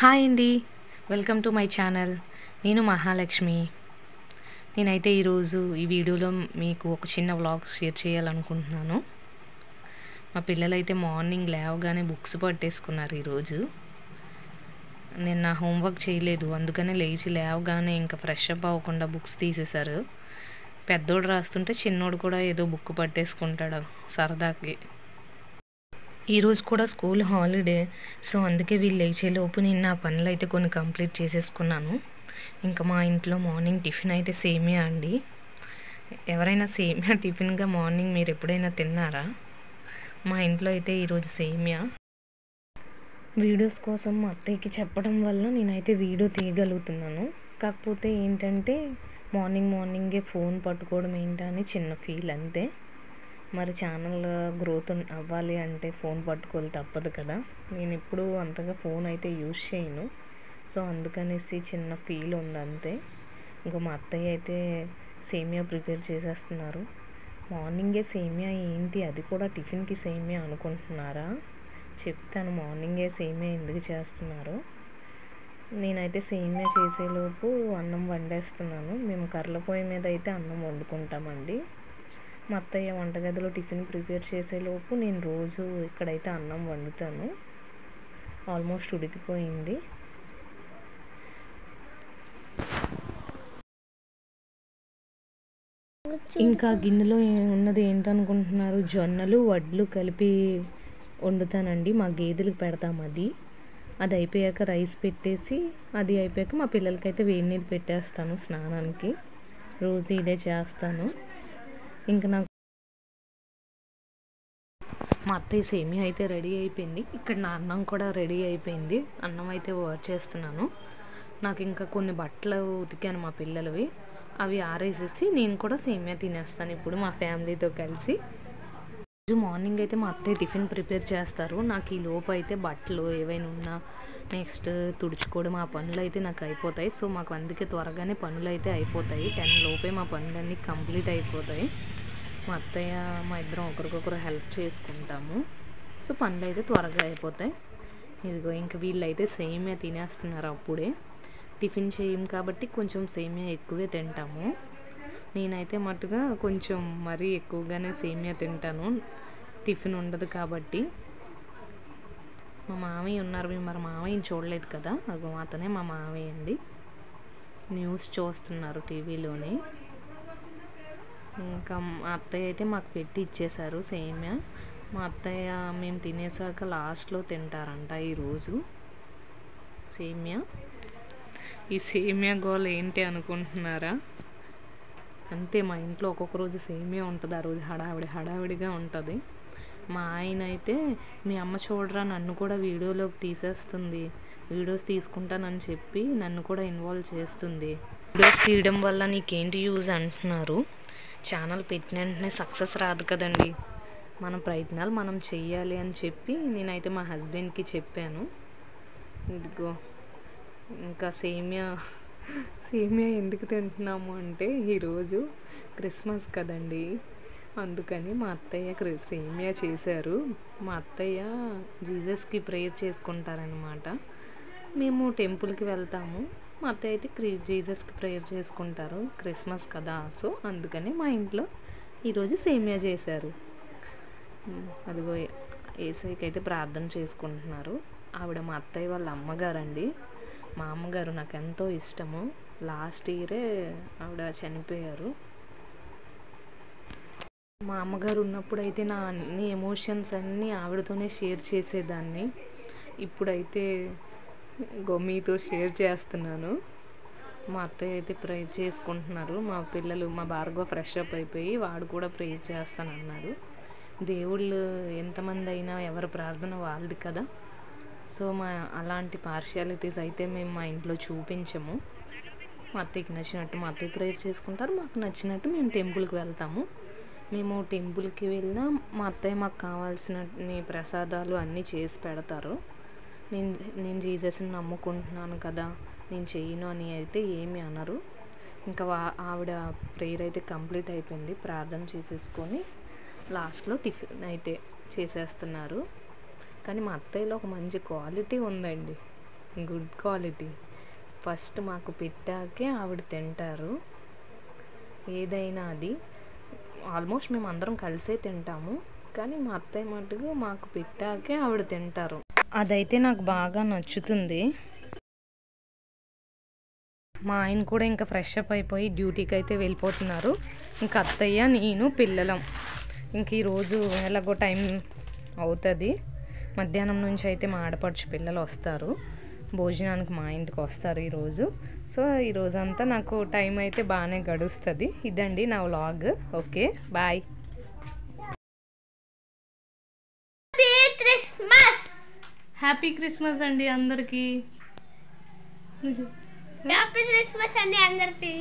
Hi అండి. Welcome to my channel. నేను మహాలక్ష్మి. నేనైతే ఈరోజు ఈ వీడియోలో మీకు ఒక చిన్న వ్లాగ్ షేర్ చేయాలనుకుంటున్నాను. మా పిల్లలైతే మార్నింగ్ లేవగానే బుక్స్ పట్టేసుకున్నారు ఈరోజు. నేను నా హోంవర్క్ చేయలేదు, అందుకనే లేవగానే ఇంకా ఫ్రెష్ అప్ అవ్వకుండా బుక్స్ తీసేశారు. పెద్దోడు రాస్తుంటే చిన్నోడు కూడా ఏదో బుక్ పట్టేసుకుంటాడు సరదాకి. ఈరోజు కూడా స్కూల్ హాలిడే, సో అందుకే వీళ్ళు లేచేలోపు నేను నా పనులు అయితే కొన్ని కంప్లీట్ చేసేసుకున్నాను. ఇంకా మా ఇంట్లో మార్నింగ్ టిఫిన్ అయితే సేమియా అండి. ఎవరైనా సేమియా టిఫిన్గా మార్నింగ్ మీరు ఎప్పుడైనా తిన్నారా? మా ఇంట్లో అయితే ఈరోజు సేమియా. వీడియోస్ కోసం మా అత్తయ్యకి చెప్పడం వల్ల నేనైతే వీడియో తీయగలుగుతున్నాను. కాకపోతే ఏంటంటే మార్నింగే ఫోన్ పట్టుకోవడం ఏంటని చిన్న ఫీల్ అంతే. మరి ఛానల్ గ్రోత్ అవ్వాలి అంటే ఫోన్ పట్టుకోవాలి తప్పదు కదా. నేను ఎప్పుడు అంతగా ఫోన్ అయితే యూజ్ చేయను, సో అందుకనేసి చిన్న ఫీల్ ఉంది అంతే. ఇంకా మా అత్తయ్య అయితే సేమియా ప్రిపేర్ చేసేస్తున్నారు. మార్నింగే సేమియా ఏంటి, అది కూడా టిఫిన్కి సేమియా అనుకుంటున్నారా? చెప్తాను మార్నింగే సేమియా ఎందుకు చేస్తున్నారు. నేనైతే సేమియా చేసేలోపు అన్నం వండేస్తున్నాను. మేము కర్రల పొయ్యి మీద అయితే అన్నం వండుకుంటామండి. మా అత్తయ్య వంటగదిలో టిఫిన్ ప్రిపేర్ చేసేలోపు నేను రోజు ఇక్కడైతే అన్నం వండుతాను. ఆల్మోస్ట్ ఉడికిపోయింది. ఇంకా గిన్నెలో ఉన్నది ఏంటనుకుంటున్నారు, జొన్నలు వడ్లు కలిపి వండుతానండి. మా గేదెలకు పెడతాం. అది అయిపోయాక రైస్ పెట్టేసి, అది అయిపోయాక మా పిల్లలకైతే వేడి నీళ్ళు పెట్టేస్తాను స్నానానికి. రోజు ఇదే చేస్తాను. ఇంకా నాకు మా అత్తయ్య సేమియా అయితే రెడీ అయిపోయింది. ఇక్కడ నా అన్నం కూడా రెడీ అయిపోయింది. అన్నం అయితే వర్క్ చేస్తున్నాను. నాకు ఇంకా కొన్ని బట్టలు ఉతికాను మా పిల్లలవి, అవి ఆరేసేసి నేను కూడా సేమియా తినేస్తాను ఇప్పుడు మా ఫ్యామిలీతో కలిసి. రోజు మార్నింగ్ అయితే మా అత్తయ్య టిఫిన్ ప్రిపేర్ చేస్తారు. నాకు ఈ లోపు అయితే బట్టలు ఏవైనా ఉన్నా నెక్స్ట్ తుడుచుకోవడం ఆ పనులు అయితే నాకు అయిపోతాయి. సో మాకు అందుకే త్వరగానే పనులు అయితే అయిపోతాయి. 10 లోపే మా పనులన్నీ కంప్లీట్ అయిపోతాయి. మా అత్తయ్య మా ఇద్దరం ఒకరికొకరు హెల్ప్ చేసుకుంటాము. సో పనులు అయితే త్వరగా అయిపోతాయి. ఇదిగో ఇంకా వీళ్ళైతే సేమియా తినేస్తున్నారు అప్పుడే. టిఫిన్ చేయం కాబట్టి కొంచెం సేమియా ఎక్కువే తింటాము. నేనైతే మట్టుగా కొంచెం మరీ ఎక్కువగానే సేమియా తింటాను, టిఫిన్ ఉండదు కాబట్టి. మా మామయ్య ఉన్నారు, మరి మామయ్యని చూడలేదు కదా, అగో అతనే మా మామయ్య అండి. న్యూస్ చూస్తున్నారు టీవీలోని. ఇంకా మా అత్తయ్య అయితే మాకు పెట్టి ఇచ్చేశారు సేమియా. మా అత్తయ్య మేము తినేసాక లాస్ట్లో తింటారంట ఈరోజు సేమియా. ఈ సేమియా గోల ఏంటి అనుకుంటున్నారా? అంతే, మా ఇంట్లో ఒక్కొక్క రోజు సేమియా ఉంటుంది. ఆ రోజు హడావిడిగా ఉంటుంది. మా ఆయన అయితే మీ అమ్మ చూడరా నన్ను కూడా వీడియోలోకి తీసేస్తుంది, వీడియోస్ తీసుకుంటానని చెప్పి నన్ను కూడా ఇన్వాల్వ్ చేస్తుంది. వీడియోస్ తీయడం వల్ల నీకేంటి యూజ్ అంటున్నారు. ఛానల్ పెట్టిన వెంటనే సక్సెస్ రాదు కదండి. మన ప్రయత్నాలు మనం చెయ్యాలి అని చెప్పి నేనైతే మా హస్బెండ్కి చెప్పాను. ఇదిగో ఇంకా సేమియా ఎందుకు తింటున్నాము అంటే ఈరోజు క్రిస్మస్ కదండి, అందుకని మా అత్తయ్య సేమియా చేశారు. మా అత్తయ్య జీసస్కి ప్రేయర్ చేసుకుంటారనమాట. మేము టెంపుల్కి వెళ్తాము. మా అత్తయ్య అయితే జీసస్కి ప్రేయర్ చేసుకుంటారు, క్రిస్మస్ కదా. సో అందుకని మా ఇంట్లో ఈరోజు సేమియా చేశారు. అదిగో యేసయ్యకి అయితే ప్రార్థన చేసుకుంటున్నారు. ఆవిడ మా అత్తయ్య వాళ్ళ అమ్మగారండి. మా అమ్మగారు నాకు ఎంతో ఇష్టము. లాస్ట్ ఇయరే ఆవిడ చనిపోయారు. మా అమ్మగారు ఉన్నప్పుడు అయితే నా అన్ని ఎమోషన్స్ అన్నీ ఆవిడతోనే షేర్ చేసేదాన్ని. ఇప్పుడైతే మీతో షేర్ చేస్తున్నాను. మా అత్తయ్య అయితే ప్రేయర్ చేసుకుంటున్నారు. మా పిల్లలు, మా భార్గవ ఫ్రెష్ అప్ అయిపోయి వాడు కూడా ప్రేయర్ చేస్తానన్నాడు. దేవుళ్ళు ఎంతమంది అయినా ఎవరి ప్రార్థన వాళ్ళది కదా. సో అలాంటి పార్షియాలిటీస్ అయితే మేము మా ఇంట్లో చూపించము. మా అత్తయ్యకి నచ్చినట్టు మా అత్తయ్య ప్రేయర్ చేసుకుంటారు, మాకు నచ్చినట్టు మేము టెంపుల్కి వెళ్తాము. మేము టెంపుల్కి వెళ్ళినా మా అత్తయ్య మాకు కావాల్సిన ప్రసాదాలు అన్నీ చేసి పెడతారు. నేను జీసస్ని నమ్ముకుంటున్నాను కదా, నేను చెయ్యను అని అయితే ఏమీ అనరు. ఇంకా ఆవిడ ప్రేయర్ అయితే కంప్లీట్ అయిపోయింది. ప్రార్థన చేసేసుకొని లాస్ట్లో టిఫిన్ అయితే చేసేస్తున్నారు. కానీ మా అత్తయ్యలో ఒక మంచి క్వాలిటీ ఉందండి. Good quality. ఫస్ట్ మాకు పెట్టాకే ఆవిడ తింటారు ఏదైనా. అది ఆల్మోస్ట్ మేము అందరం కలిసే తింటాము, కానీ మా అత్తయ్య మటుకు మాకు పెట్టాకే ఆవిడ తింటారు. అదైతే నాకు బాగా నచ్చుతుంది. మా ఆయన కూడా ఇంకా ఫ్రెష్ అప్ అయిపోయి డ్యూటీకి అయితే వెళ్ళిపోతున్నారు. ఇంకా అత్తయ్య, నేను, పిల్లలం. ఇంక ఈరోజు ఎలాగో టైం అవుతుంది, మధ్యాహ్నం నుంచి అయితే మా ఆడపడుచు పిల్లలు వస్తారు భోజనానికి, మా ఇంటికి వస్తారు ఈరోజు. సో ఈరోజంతా నాకు టైం అయితే బాగానే గడుస్తుంది. ఇదండి నా vlog. Okay, bye. Happy Christmas అండి అందరికీ. హ్యాపీ క్రిస్మస్ అండి అందరికీ.